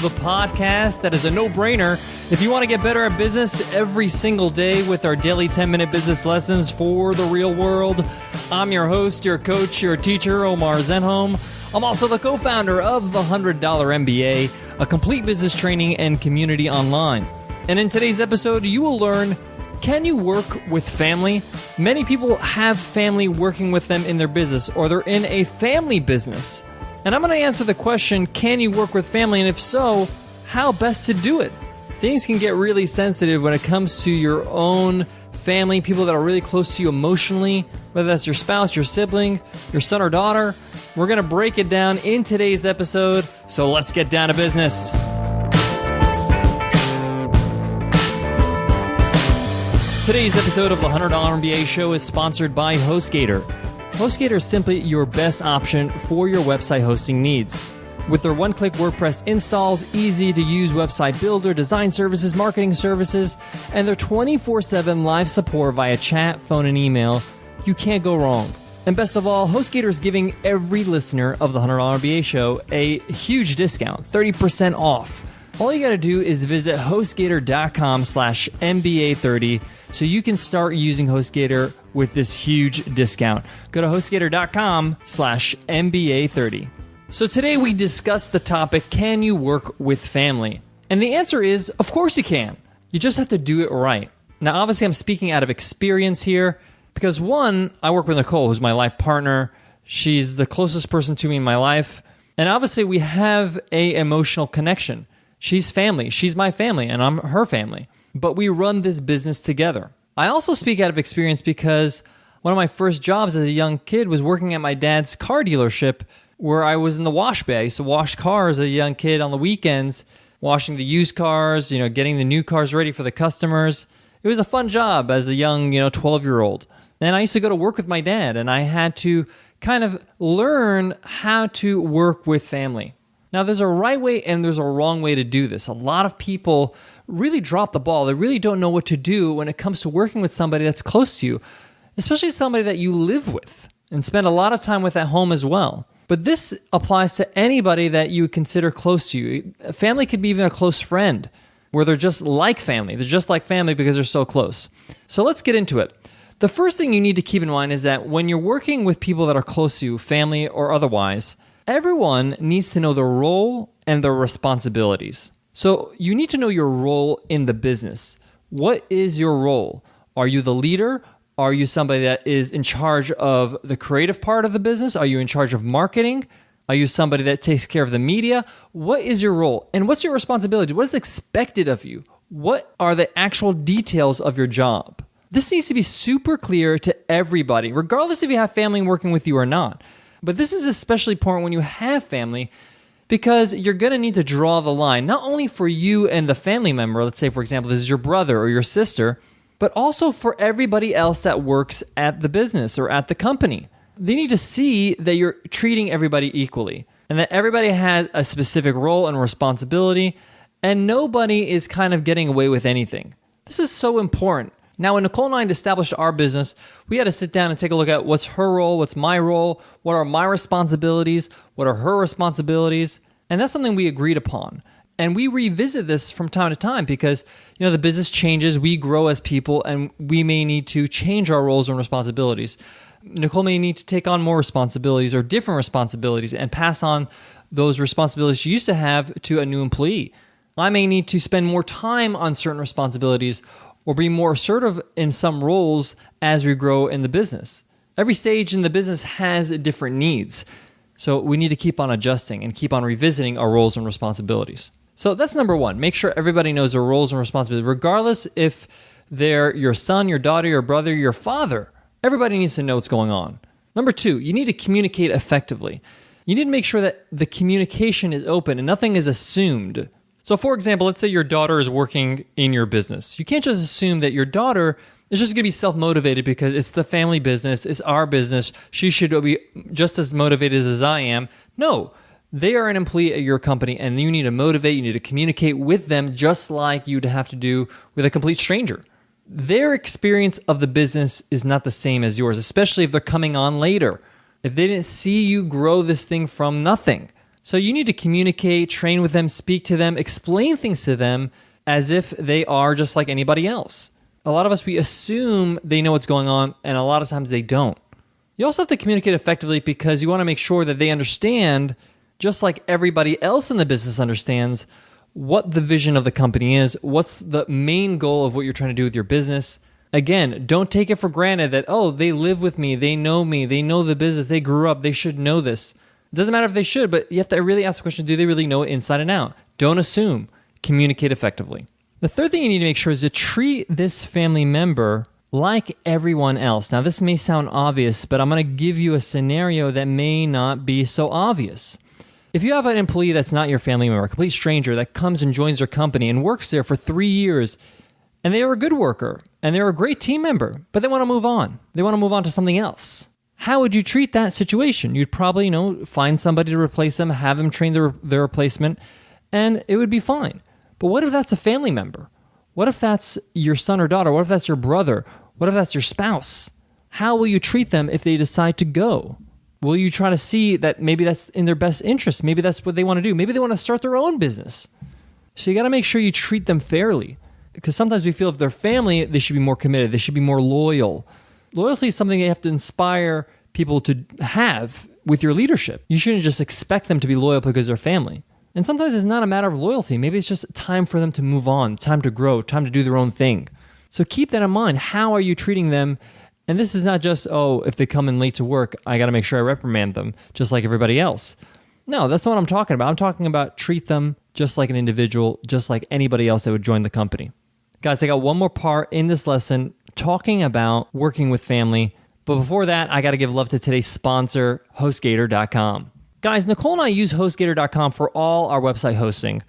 the podcast that is a no-brainer if you want to get better at business every single day with our daily 10-minute business lessons for the real world. I'm your host, your coach, your teacher, Omar Zenhom. I'm also the co-founder of the $100 MBA, a complete business training and community online. And in today's episode, you will learn, can you work with family? Many people have family working with them in their business, or they're in a family business. And I'm going to answer the question, can you work with family? And if so, how best to do it? Things can get really sensitive when it comes to your own family, people that are really close to you emotionally, whether that's your spouse, your sibling, your son or daughter. We're going to break it down in today's episode, so let's get down to business. Today's episode of the $100 MBA show is sponsored by HostGator. HostGator is simply your best option for your website hosting needs. With their one-click WordPress installs, easy-to-use website builder, design services, marketing services, and their 24/7 live support via chat, phone, and email, you can't go wrong. And best of all, HostGator is giving every listener of the $100 MBA show a huge discount, 30% off. All you got to do is visit HostGator.com/MBA30 so you can start using HostGator with this huge discount. Go to HostGator.com/MBA30. So today we discuss the topic, can you work with family? And the answer is, of course you can. You just have to do it right. Now, obviously, I'm speaking out of experience here because one, I work with Nicole, who's my life partner. She's the closest person to me in my life. And obviously, we have an emotional connection. She's family. She's my family, and I'm her family. But we run this business together. I also speak out of experience because one of my first jobs as a young kid was working at my dad's car dealership where I was in the wash bay. I used to wash cars as a young kid on the weekends, washing the used cars, getting the new cars ready for the customers. It was a fun job as a young, 12-year-old. And I used to go to work with my dad, and I had to kind of learn how to work with family. Now, there's a right way and there's a wrong way to do this. A lot of people really drop the ball. They really don't know what to do when it comes to working with somebody that's close to you, especially somebody that you live with and spend a lot of time with at home as well. But this applies to anybody that you consider close to you. A family could be even a close friend where they're just like family. They're just like family because they're so close. So let's get into it. The first thing you need to keep in mind is that when you're working with people that are close to you, family or otherwise, everyone needs to know their role and their responsibilities. So you need to know your role in the business. What is your role? Are you the leader? Are you somebody that is in charge of the creative part of the business? Are you in charge of marketing? Are you somebody that takes care of the media? What is your role? And what's your responsibility? What is expected of you? What are the actual details of your job? This needs to be super clear to everybody, regardless if you have family working with you or not. But this is especially important when you have family because you're going to need to draw the line, not only for you and the family member, let's say, for example, this is your brother or your sister, but also for everybody else that works at the business or at the company. They need to see that you're treating everybody equally and that everybody has a specific role and responsibility and nobody is kind of getting away with anything. This is so important. Now, when Nicole and I established our business, we had to sit down and take a look at what's her role, what's my role, what are my responsibilities, what are her responsibilities, and that's something we agreed upon. And we revisit this from time to time because, the business changes, we grow as people, and we may need to change our roles and responsibilities. Nicole may need to take on more responsibilities or different responsibilities and pass on those responsibilities she used to have to a new employee. I may need to spend more time on certain responsibilities or be more assertive in some roles as we grow in the business. Every stage in the business has different needs. So we need to keep on adjusting and keep on revisiting our roles and responsibilities. So that's number one. Make sure everybody knows their roles and responsibilities, regardless if they're your son, your daughter, your brother, your father. Everybody needs to know what's going on. Number two, you need to communicate effectively. You need to make sure that the communication is open and nothing is assumed. So for example, let's say your daughter is working in your business. You can't just assume that your daughter is just going to be self-motivated because it's the family business, it's our business, she should be just as motivated as I am. No, they are an employee at your company and you need to motivate, you need to communicate with them just like you'd have to do with a complete stranger. Their experience of the business is not the same as yours, especially if they're coming on later. If they didn't see you grow this thing from nothing. So you need to communicate, train with them, speak to them, explain things to them as if they are just like anybody else. A lot of us, we assume they know what's going on, and a lot of times they don't. You also have to communicate effectively because you want to make sure that they understand, just like everybody else in the business understands, what the vision of the company is, what's the main goal of what you're trying to do with your business. Again, don't take it for granted that, oh, they live with me, they know the business, they grew up, they should know this. It doesn't matter if they should, but you have to really ask the question, do they really know it inside and out? Don't assume. Communicate effectively. The third thing you need to make sure is to treat this family member like everyone else. Now, this may sound obvious, but I'm going to give you a scenario that may not be so obvious. If you have an employee that's not your family member, a complete stranger that comes and joins your company and works there for 3 years, and they are a good worker, and they're a great team member, but they want to move on. They want to move on to something else. How would you treat that situation? You'd probably, find somebody to replace them, have them train their replacement, and it would be fine. But what if that's a family member? What if that's your son or daughter? What if that's your brother? What if that's your spouse? How will you treat them if they decide to go? Will you try to see that maybe that's in their best interest? Maybe that's what they want to do. Maybe they want to start their own business. So you got to make sure you treat them fairly, because sometimes we feel if they're family, they should be more committed. They should be more loyal. Loyalty is something you have to inspire people to have with your leadership. You shouldn't just expect them to be loyal because they're family. And sometimes it's not a matter of loyalty. Maybe it's just time for them to move on, time to grow, time to do their own thing. So keep that in mind. How are you treating them? And this is not just, if they come in late to work, I got to make sure I reprimand them just like everybody else. No, that's not what I'm talking about. I'm talking about treat them just like an individual, just like anybody else that would join the company. Guys, I got one more part in this lesson talking about working with family. But before that, I got to give love to today's sponsor, HostGator.com. Guys, Nicole and I use HostGator.com for all our website hosting.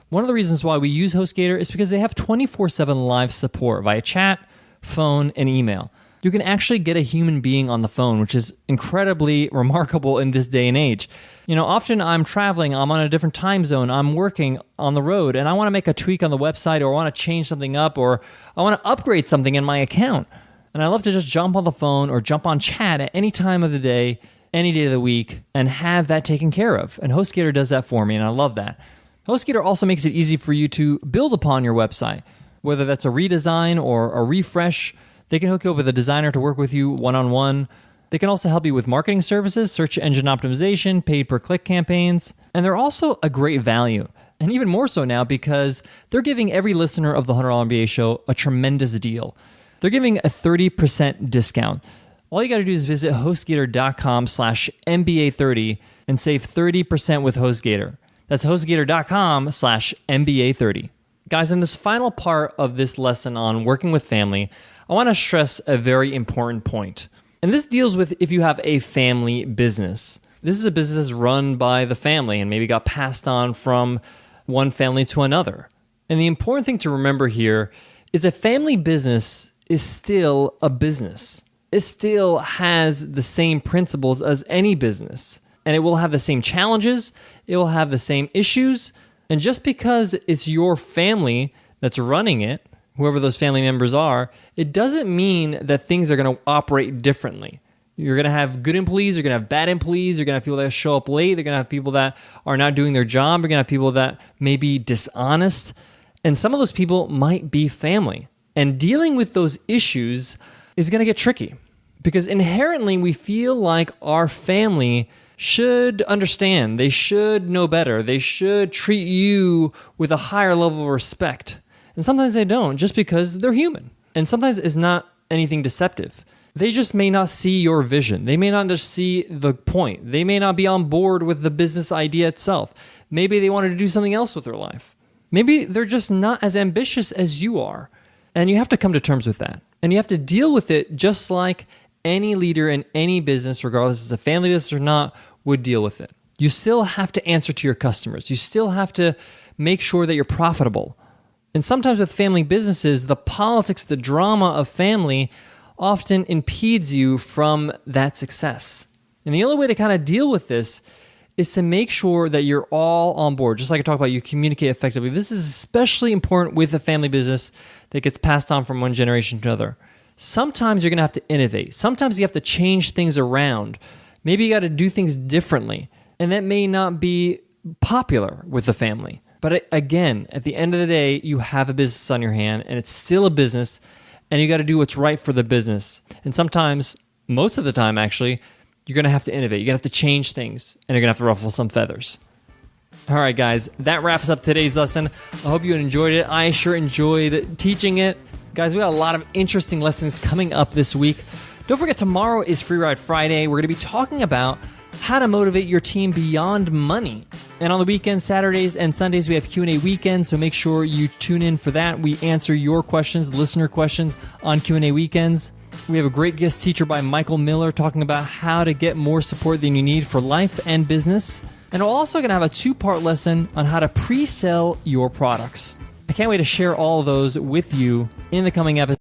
One of the reasons why we use HostGator is because they have 24/7 live support via chat, phone, and email. You can actually get a human being on the phone, which is incredibly remarkable in this day and age. Often I'm traveling, I'm on a different time zone, I'm working on the road, and I want to make a tweak on the website, or I want to change something up, or I want to upgrade something in my account. And I love to just jump on the phone or jump on chat at any time of the day, any day of the week, and have that taken care of. And HostGator does that for me, and I love that. HostGator also makes it easy for you to build upon your website, whether that's a redesign or a refresh. They can hook you up with a designer to work with you one-on-one. They can also help you with marketing services, search engine optimization, paid per-click campaigns, and they're also a great value. And even more so now because they're giving every listener of the $100 MBA show a tremendous deal. They're giving a 30% discount. All you got to do is visit HostGator.com/MBA30 and save 30% with HostGator. That's HostGator.com/MBA30. Guys, in this final part of this lesson on working with family, I want to stress a very important point. And this deals with if you have a family business. This is a business that's run by the family and maybe got passed on from one family to another. And the important thing to remember here is a family business is still a business. It still has the same principles as any business. And it will have the same challenges. It will have the same issues. And just because it's your family that's running it, whoever those family members are, it doesn't mean that things are going to operate differently. You're going to have good employees, you're going to have bad employees, you're going to have people that show up late, they're going to have people that are not doing their job, you're going to have people that may be dishonest, and some of those people might be family. And dealing with those issues is going to get tricky because inherently we feel like our family should understand, they should know better, they should treat you with a higher level of respect. And sometimes they don't, just because they're human. And sometimes it's not anything deceptive. They just may not see your vision. They may not just see the point. They may not be on board with the business idea itself. Maybe they wanted to do something else with their life. Maybe they're just not as ambitious as you are. And you have to come to terms with that. And you have to deal with it just like any leader in any business, regardless if it's a family business or not, would deal with it. You still have to answer to your customers. You still have to make sure that you're profitable. And sometimes with family businesses, the politics, the drama of family often impedes you from that success. And the only way to kind of deal with this is to make sure that you're all on board. Just like I talked about, you communicate effectively. This is especially important with a family business that gets passed on from one generation to another. Sometimes you're going to have to innovate. Sometimes you have to change things around. Maybe you got to do things differently. And that may not be popular with the family. But again, at the end of the day, you have a business on your hand and it's still a business and you got to do what's right for the business. And sometimes, most of the time actually, you're going to have to innovate. You're going to have to change things and you're going to have to ruffle some feathers. All right, guys, that wraps up today's lesson. I hope you enjoyed it. I sure enjoyed teaching it. Guys, we got a lot of interesting lessons coming up this week. Don't forget, tomorrow is Free Ride Friday. We're going to be talking about how to motivate your team beyond money. And on the weekends, Saturdays and Sundays, we have Q&A weekends, so make sure you tune in for that. We answer your questions, listener questions, on Q&A weekends. We have a great guest teacher by Michael Miller talking about how to get more support than you need for life and business. And we're also going to have a 2-part lesson on how to pre-sell your products. I can't wait to share all of those with you in the coming episode.